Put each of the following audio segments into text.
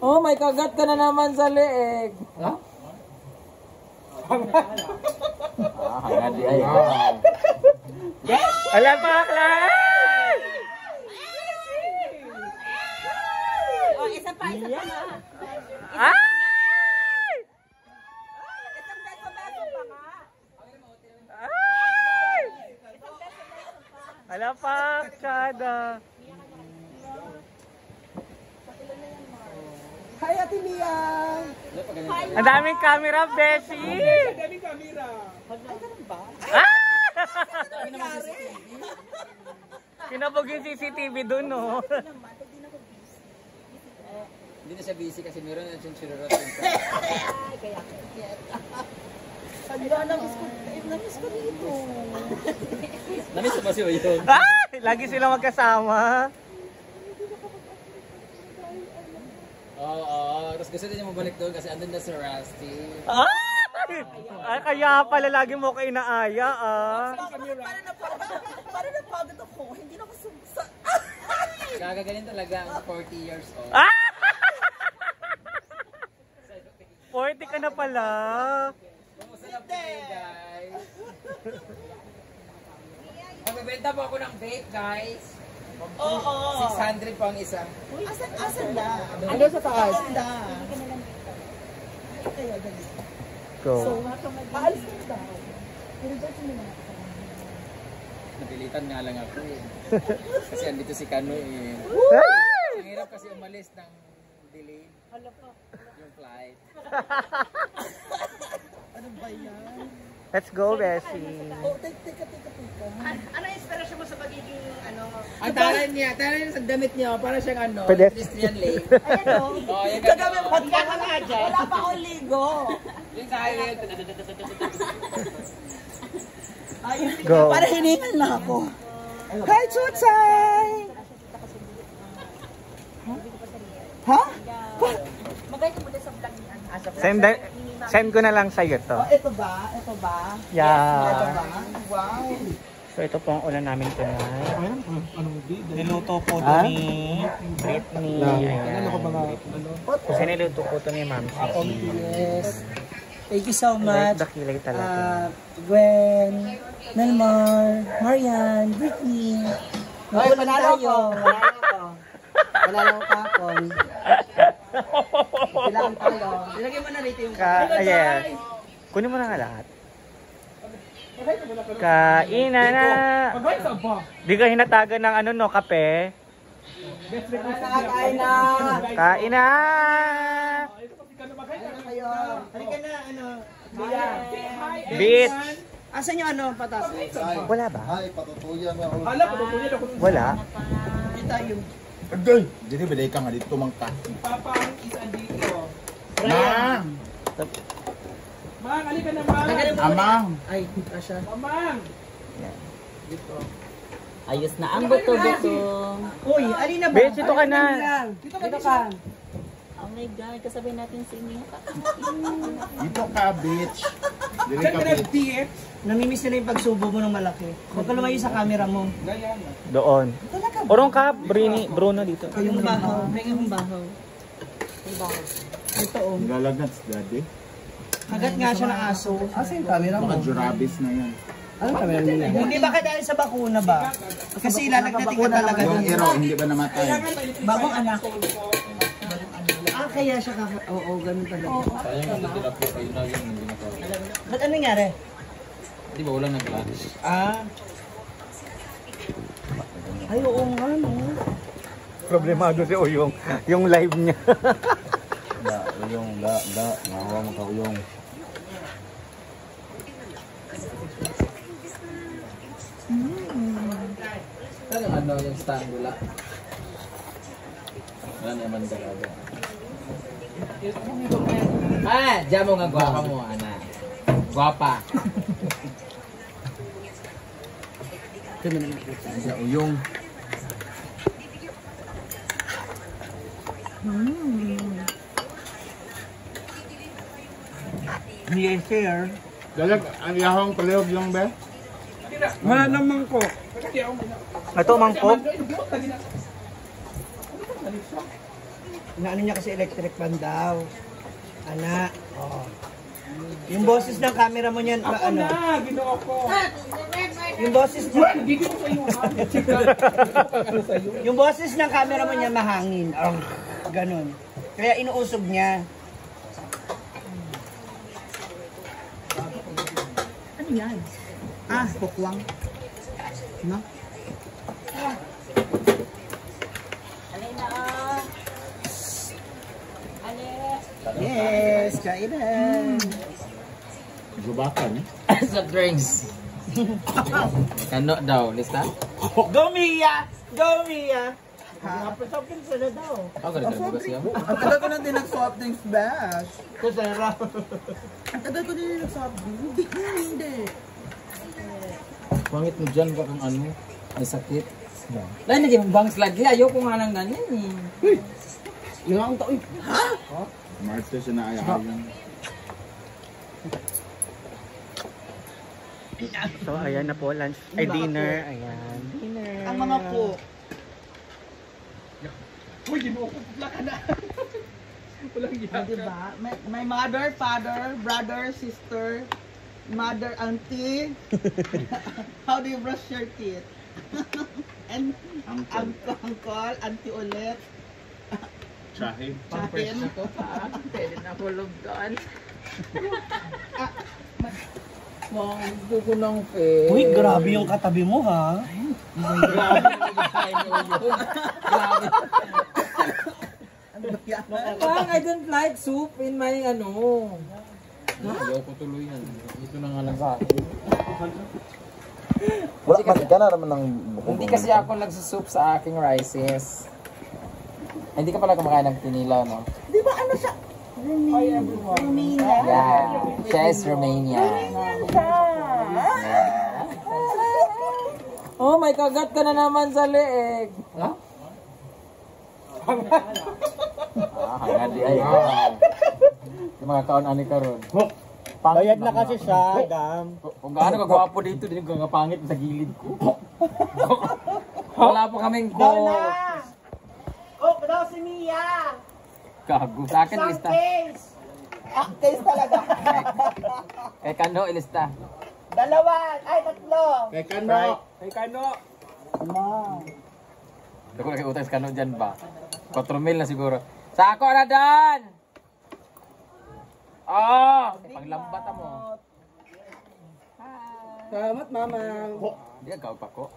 Oh, may kagat ka na naman sa leeg. Ha? Hangad di ay. Ala pa, Clan! Oh, isa pa na. Ay! Isang beso pa nga. Ay! Ala pa, kada. Hi, Ate Mia! Ang daming camera, Beshi! Ang daming camera. Ah! Kinabog yung CCTV dun, no? Hindi na siya busy kasi meron na siyang chururot. Hala, namiss ko dito. Namiss ko ba si Oyong? Ah! Lagi sila magkasama. Oo, tapos gusto din niya mabalik doon kasi andun na si Rusty. Ah! Ay, kaya pala lagi mo kayo inaaya, ah. Para napagod ako. Hindi na ako sumsa. Gagagaling talaga ang 40 years old. Ah! 40 ka na pala. Kumusta na po kayo, guys? Magbebenta po ako ng vape, guys. Oo. 600 po ang isa. Asan na? Ano sa taas? Asan na? Kaya dali. Go. Paalis na daw. Pero dito mo na. Napilitan nga lang ako eh. Kasi andito si Kano eh. Ang hirap kasi umalis ng delay. Yung flight. Ano ba yan? Let's go, Beshi. Oh, teka. Ano inspirasyon mo sa pagiging ano? Ang taran niya sa damit niya, para siyang ano, Pedestrian. pedestrian lane. Ayan o. Oo, yung Sa gabi, gano'n. magka ka nga dyan. Wala pa akong ligo. Yung sa highway. Go. Para hiningal na ako. Hi, Chuchay! Ha? Magay ko muna sa vlog niya. Send ko na lang sa'yo to. Oh, ito ba? Ito ba? Yeah. Ito ba? Wow. So ito po ang ulan namin tonight. Anong bida? Niluto po ito ni Britney. Ano ko mga Kasi niluto po ito ni Ma'am Sisi. Yes. Thank you so Like much. dakilay talaga. Gwen, Melmar, Marian, Britney. Nakulan tayo. Panalo ka ako. Kailangan tayo. Ilagay mo na rito yung Yes. Kunin mo na nga lahat. Kaina na. Pagay sa ba? Di ka hinatagan ng ano no, kape. Kain na. Kain na. Kayo. Halika na, ano. Beat. Asan yung ano, patas? Wala ba? Ay, patutuyan ako. Hala, patutuyan ako. Wala. Hindi tayo. Agay! Jadi balay ka nga dito mangka. Papa ang isa dito. Mang! Mang, halika na, Mang. Amang! Ay, asya. Mamang. Ayos na ang buto-buto. Uy, alin na ba? Beat, dito ka na. Dito ka. Oh my God, kasabay natin si Inyo. Dito ka, bitch! Dili Saan ka, ka bitch! nag-diet? Namimiss nila yung pagsubo mo ng malaki. Huwag ka lumayo sa camera mo. Gaya na. Doon. Urong ka, Bruno dito. Yung bahaw. Yung bahaw. Ito oh. Galagat, daddy. Kagat nga siya ng aso. Asa yung camera mo? Baka jurabis na yan. Ano camera mo? Hindi ba dahil sa bakuna ba? Kasi ilalagnatin ka talaga Yung dun. iro, hindi ba namatay? Bagong anak. Ah, kaya siya kaka... Oo, ganun talaga. Sayang ito tila po kayo na yung hindi na Ba't ano nangyari? Di ba walang nag-lunch? Ah. Ay, oo nga, no. Problemado si Uyong. Yung live niya. Uyong, nahawa mo ka, Uyong. Ano ano yung stangula? Wala naman talaga. Diyan mo nga gwapa mo, ana. Gwapa. Sa Uyong. Yes, sir. Dalag, ang yahong palihog lang ba? Wala naman ko. Ito, mangkok. Inaano niya kasi electric fan daw. Ana. Oh. Yung boses ng camera mo niyan, Ako ano? na, ginoo ko. Yung boses niya, Hindi ko sa iyo, ha? Ano sa iyo? yung boses ng camera mo niyan mahangin. Oh, ganun. Kaya inuusog niya. Ano yan? Ah, bukwang. No? Alina. Yes, kainan. Gubakan eh. Sa drinks. Kano daw, lista? Go Mia! Go Mia! Napasapin sila daw. Ako ganito na ba siya? Ang tagal ko na din nag-soft drinks, Bash. Kusera. Ang tagal ko din nag-soft drinks. Hindi. Pangit mo dyan, bakang ano, may sakit. Lain na dyan, bangs lagi. Ayoko nga nang ganyan eh. Yung akong taoy. Ha? Martes na ayaw. So, ayan na po, lunch, ay dinner. Ayan, dinner. Ang mga po. Uy, ginoo ko. Putla ka na. Walang Ah, diba? May mother, father, brother, sister, mother, auntie. How do you brush your teeth? And uncle, auntie ulit. Chahid. Chahin. Pwede na hulog doon. Wow, gusto ko ng face. Uy, grabe yung katabi mo, ha? Grabe. Parang I don't like soup in my ano. Ayaw ko tuloy yan. Ito na nga lang sa akin. Wala ka na naman ng Hindi kasi ako nagsusoup sa aking rices. Hindi ka pala kumakain ng tinilaw, no? Di ba ano siya? Romania. Yeah. Siya is Romania. Oh, may kagat ka na naman sa leeg. Ha? Hangad di ay. Yung mga kaon-ani ka ron. Bayad na kasi siya, dam. Kung gaano ka gwapo dito, din ka pangit sa gilid ko. Wala pa kaming ko. Oh, daw si Mia. Gago. Sa akin, ilista. Case. Ah, case talaga. Kay Kano, ilista. Dalawa. Ay, tatlo. Kay Kano. Kay Kano. Dako na kay utang sa Kano dyan ba? 4,000 na siguro. Sa ako na dan! Oh! Paglambat mo. Salamat, mama. Hindi ka pa ko.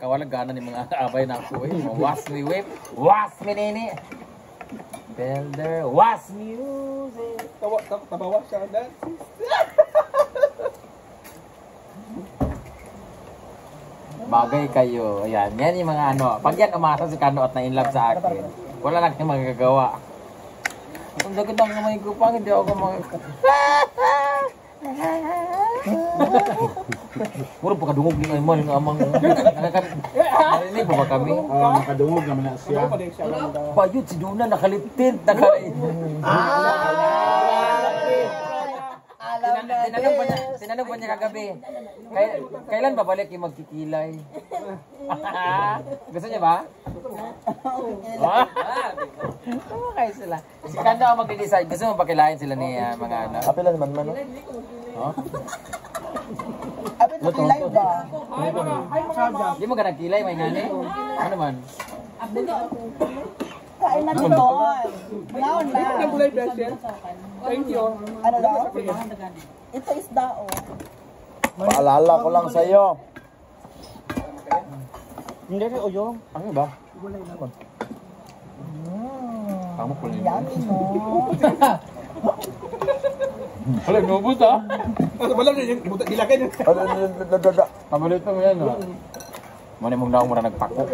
Kawalag gana ni mga abay na ako eh. Was me whip. Was me nini. Builder. Was music. Tabawa siya. Bagay kayo. Ayan. Yan yung mga ano. Pag yan umasa si Kano at na-inlove sa akin, wala na kayong magagawa. Ang dagod ang kamay ko pa, hindi ako Mura pa kadungog ni Aymon ng amang. Narinig pa ba kami? Nakadungog naman na siya. Payut si Duna nakalitin. Tinanong pa niya kagabi. Kailan ba balik yung magkikilay? Gusto niya ba? Okay sila. Si Kando ang mag-decide. Gusto mo pakilain sila ni mga anak? Kapila naman man. Apit na kilay ba? Hindi mo ka nagkilay, may ngani? Ano man? Kain na doon. Naon na. Nagulay blessing. Thank you. Ano daw? Ito is dao. Paalala ko lang sa'yo. Hindi rin uyong. Ano ba? Kamu kulit. Yummy mo. Wala, nubos ah. Wala na yung dilagay niya. Kabalito mo yan ah. Mani mong daong muna nagpako.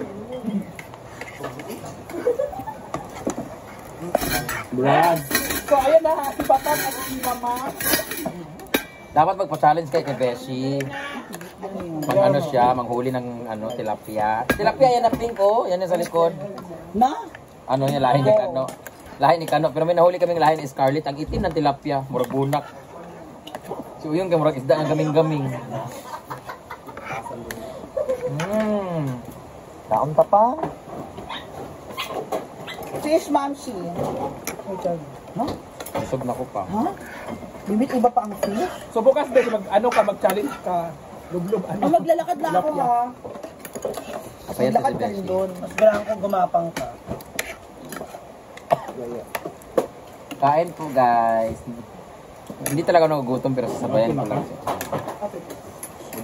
Brad. So, ayan na. Si Batang at si Mama. Dapat magpa-challenge kay Beshi. Pag ano siya, manghuli ng ano, tilapia. Tilapia yan ang pink oh. Yan yung sa likod. Na? Ano niya, lahi ni Kano. Lahi ni Kano. Pero may nahuli kaming lahi ni Scarlett. Ang itim ng tilapia. Murag bunak. So yung murag isda ang gaming-gaming. Taon pa pa. Fish Mamshi. Busog na ko pa. Ha? Bibit iba pa ang fish? So bukas din, mag-challenge ka. Lublub, Oh, maglalakad na ako ha. Masaya Maglakad si ka rin Beshi. doon. Mas kailangan ko gumapang ka. Kain po guys. Hindi talaga nagugutom pero sasabayan ko lang siya.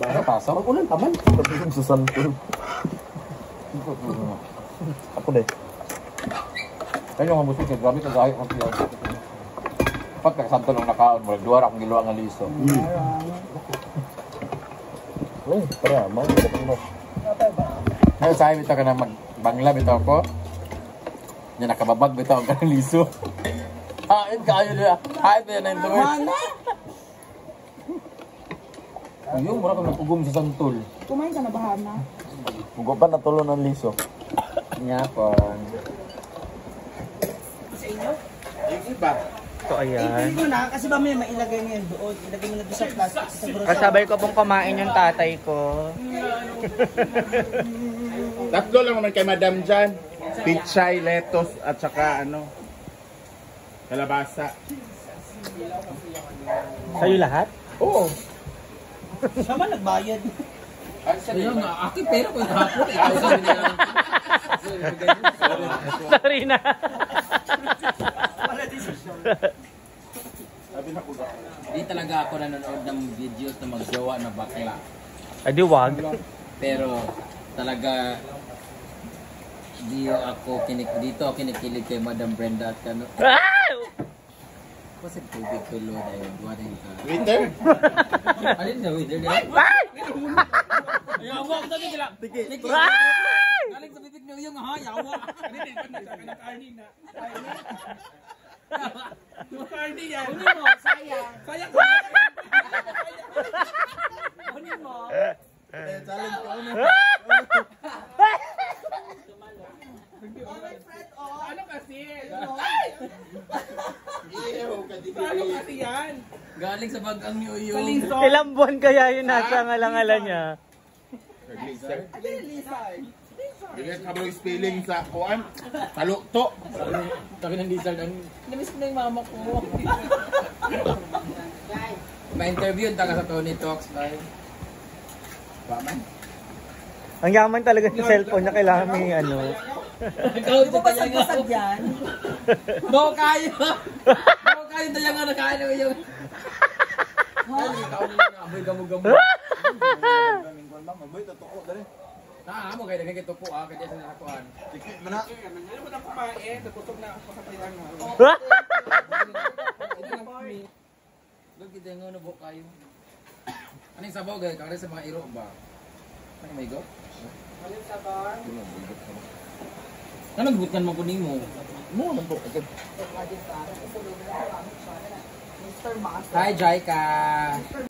Ano pasok? Mag-ulan pa man. Sabi sa santol. Ako din. Kaya yung mabusog siya, grabe ito dahil ang pilaw. Pag nakasanto lang nakaon, walang duwara akong giluwa ng liso. Ay, para, mau. Ngayon sa akin, bitaw ka na magbangla, bitaw ko. Yan, nakababag, bitaw ka ng liso. Hain ka, ayun nila. Hain pa yan na yung tuwid. Ayun, mura kang nagpugom sa santol. Kumain ka na ba, Hana? Mugo pa natulo ng liso. Nyapon. So, ayan. Hindi mo na, kasi ba may mailagay mo yan doon. Ilagay mo na doon sa plastic. Siguro Kasabay ko pong kumain yung tatay ko. Tatlo lang naman kay Madam dyan. Pichay, lettuce, at saka kalabasa. Sa'yo lahat? Oo. siya ba nagbayad? Ayun nga, aking pera ko yung hapon. Ikaw sabi nila. Sorry na. Hindi talaga ako nanonood ng videos na magjowa na bakla. Ay, di wag. Pero talaga dito ako kinikilig kay Madam Brenda at kano. Kasi tubig tulo dahil duwarin ka. Waiter? Alin na waiter niya? Yawa ko dati sila. Galing sa bibig niyo yung ha, yawa. Karni na. Karni yan. Kunin mo, sayang. Sayang. Kunin mo. Ano kasi? Ano kasi yan? Galing sa bagang niyo yung. Kaliso. Ilang buwan kaya yun nasa ngalangalan niya? Bilis ka bro spelling sa kuan. Talukto. Sabi ng Lizard, namiss ko na yung mama ko. Ma-interview taga sa Tony Talks live. Ang yaman talaga sa cellphone niya, kailangan may ano. Ikaw Di mo ba sagbasag yan? No, kayo! No, kayo tayo nga nakain mo yung... Ikaw nila na, amoy gamog-gamog. Mo kayo naging ito po kaya sa nakakuan. Ano mo na kumain? Natusog na ako sa kailangan mo. Log kita nga na buhok kayo. Ano yung sabaw gaya? Kakari sa mga iro ba? Ano may go? Ano yung sabaw? Ano nagbutan mo po ni mo? Hi, Jaika!